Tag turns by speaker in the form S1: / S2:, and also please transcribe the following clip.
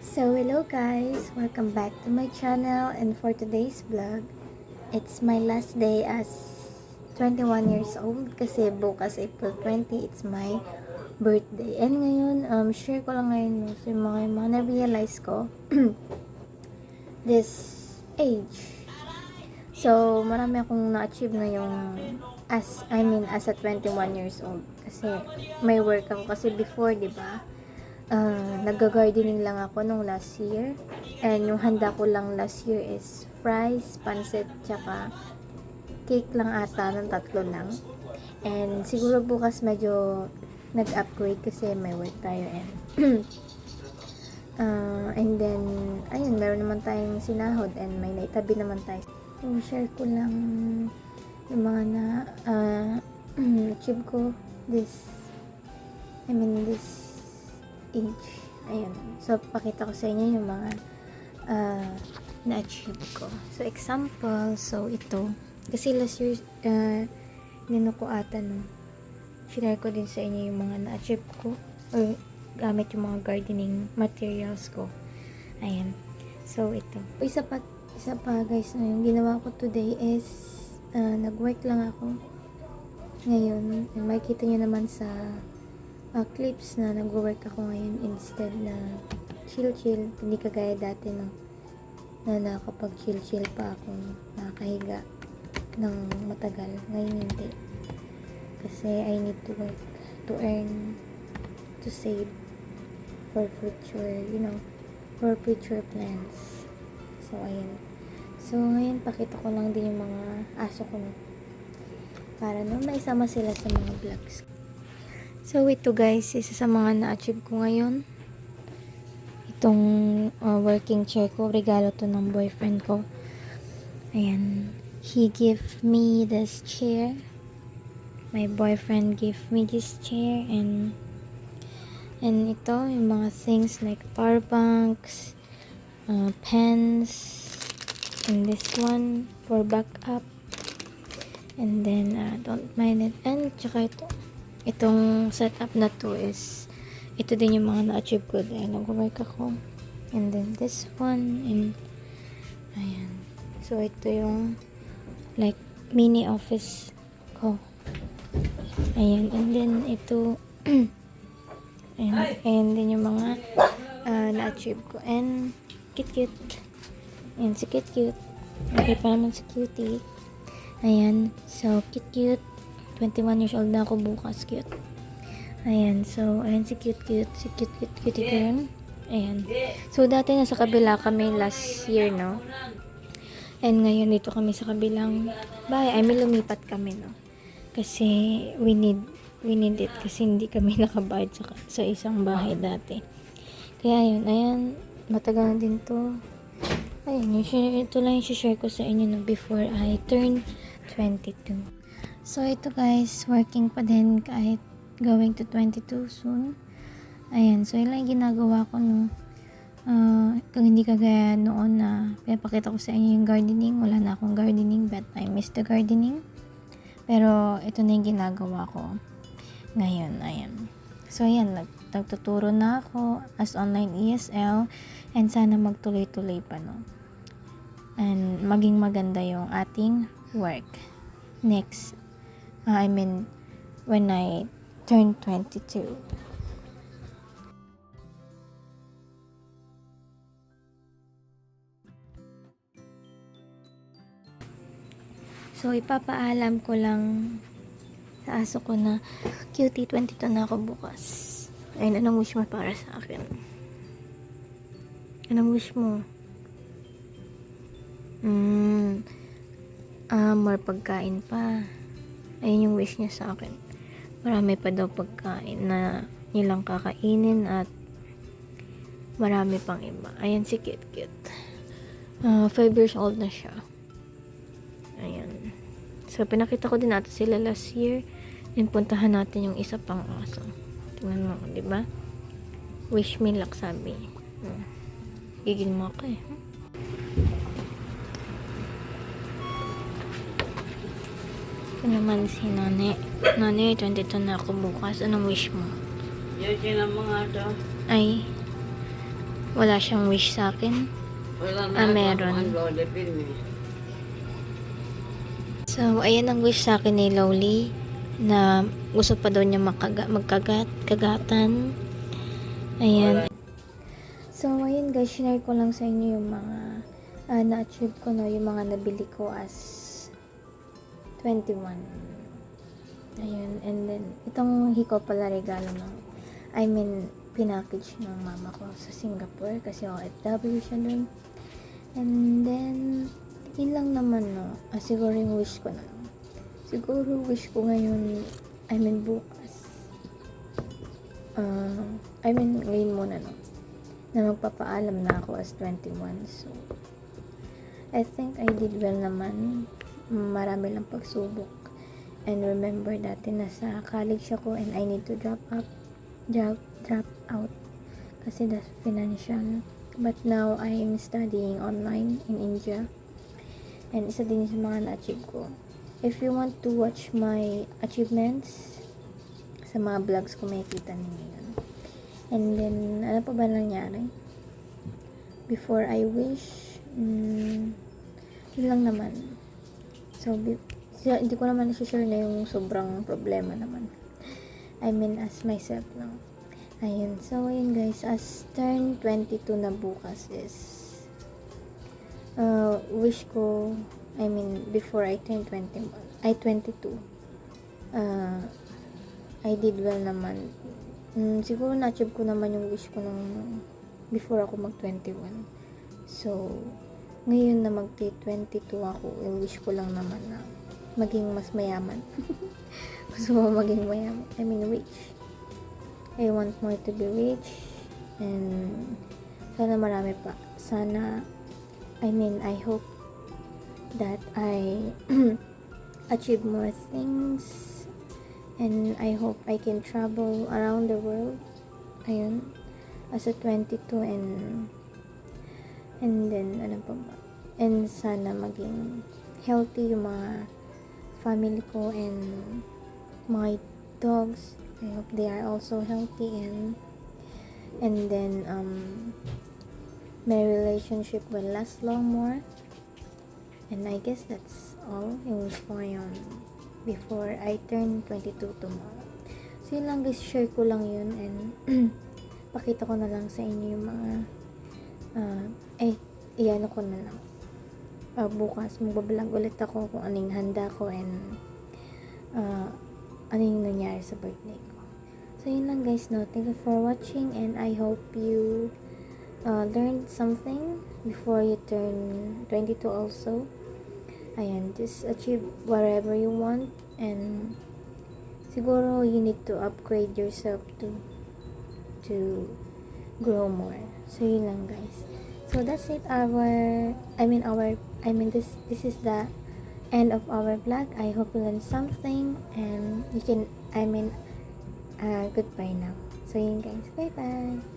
S1: So hello guys, welcome back to my channel, and for today's vlog, it's my last day as 21 years old kasi bukas April 20, it's my birthday. And ngayon, share ko lang ngayon so yung mga na-realize ko this age. So marami akong na-achieve na yung as a 21 years old kasi may work ako kasi before, 'di ba? Nag-gardening lang ako nung last year, and yung handa ko lang last year is fries, pancit, tsaka cake lang ata ng tatlo lang. And siguro bukas medyo nag-upgrade kasi may work tayo and and then ayun, meron naman tayong sinahod and may naitabi naman tayo. So share ko lang yung mga na achieve ko this age. Ayan. So, pakita ko sa inyo yung mga na-achieve ko. So, example, so ito. Kasi last year, nino ko ata, no? Share ko din sa inyo yung mga na-achieve ko. Or gamit yung mga gardening materials ko. Ayan. So, ito. Isa pa guys, no, yung ginawa ko today is nag-work lang ako. Ngayon, makikita nyo naman sa clips na nag-work ako ngayon instead na chill, hindi kagaya dati no, na nakapag chill pa akong nakahiga ng matagal. Ngayon hindi, kasi I need to work to earn, to save for future, for future plans. So ayan, so ngayon pakita ko lang din yung mga aso ko, no, para no maisama sila sa mga vlogs. So ito guys, isa sa mga na-achieve ko ngayon. Itong working chair ko, regalo to ng boyfriend ko. Ayan, he gave me this chair. My boyfriend gave me this chair, and ito yung mga things like power banks, pens, and this one for backup. And then don't mind it. And tsaka itong setup na to is, ito din yung mga na-achieve ko dahil nag-work ako. And then this one, and ayan. So ito yung like mini office ko. Ayan. And then ito and then yung mga na-achieve ko. And cute. And si cute. Okay pa naman si cutie. Ayan. So cute. 21 years old na ako bukas, cute. Ayan, so, ayan si cute, cutie girl. Ayan. So, dati nasa kabila kami last year, no? And ngayon, dito kami sa kabilang bahay. I mean, lumipat kami, no? Kasi, we need it. Kasi hindi kami nakabayad sa isang bahay dati. Kaya, ayan, matagal na din to. Ayan, ito lang yung share ko sa inyo, no, before I turn 22. So, ito guys, working pa din kahit going to 22 soon. Ayan, so yun lang ginagawa ko, no. Kung hindi kagaya noon na pinapakita ko sa inyo yung gardening, wala na akong gardening, but I miss the gardening. Pero, ito na yung ginagawa ko ngayon, ayan. So, ayan, nagtuturo na ako as online ESL, and sana magtuloy-tuloy pa, no. And, maging maganda yung ating work next. When I turn 22. So, ipapaalam ko lang sa aso ko na, cutie, 22 na ako bukas. Ayun, anong wish mo para sa akin? Anong wish mo? More pagkain pa. Ayun yung wish niya sa akin. Marami pa daw pagkain na nilang kakainin at marami pang iba. Ayan si cute. 5 years old na siya. Ayan. So, pinakita ko din natin sila last year. And puntahan natin yung isa pang aso. Tingnan mo, di ba? Wish me luck, sabi. Gigil mo ako eh. Ito naman si Nani. Nani, 22 na ako bukas. Anong wish mo?
S2: Yun ang mga daw.
S1: Ay, Wala siyang wish sa akin.
S2: Wala na
S1: Meron.
S2: ang lode film eh.
S1: So, ayan ang wish sa akin ni Lowly na gusto pa daw niya kagatan. Ayan. So, ayun guys, share ko lang sa inyo yung mga na-achieve ko, no, yung mga nabili ko as 21. Ayun, and then, itong hikaw pala regalo ng, pinackage ng mama ko sa Singapore kasi OFW siya dun. And then, yun lang naman, no. Siguro yung wish ko na. Siguro wish ko ngayon, bukas. Ngayon muna, no. Na magpapaalam na ako as 21. So, I think I did well naman. Marami lang pagsubok. And remember dati nasa college ako and I need to drop out. Kasi that's financial. But now, I am studying online in India. And isa din sa mga na-achieve ko. If you want to watch my achievements, sa mga vlogs ko makikita ninyo yun. And then, ano pa ba nangyari? Before I wish, yun lang naman. So, hindi ko naman na-share na yung sobrang problema naman. As myself lang. Ayun. So, ayun guys. As turn 22 na bukas is wish ko, before I turn 22, I did well naman. Siguro na-achieve ko naman yung wish ko nung before ako mag-21. So, ngayon na mag-22 ako, yung wish ko lang naman na maging mas mayaman. Gusto ko maging mayaman. Rich. I want more to be rich. And sana marami pa. Sana I hope that I achieve more things and I hope I can travel around the world. Ayun, as a 22 and then ano pa ba? And sana maging healthy yung mga family ko and my dogs. I hope they are also healthy and then my relationship will last long more. And I guess that's all yung wish ko ngayon before I turn 22 tomorrow. So yun lang guys, share ko lang yun and pakita ko na lang sa inyo yung mga iano ko na lang. Bukas magbablog ulit ako kung anong handa ko and ano yung nangyari sa birthday ko. So yun lang guys, no. Thank you for watching and I hope you learned something before you turn 22 also. Ayan, just achieve whatever you want and siguro you need to upgrade yourself to grow more. So yun lang guys. So that's it. This is the end of our vlog. I hope you learned something and you can goodbye now. So yun guys. Bye bye.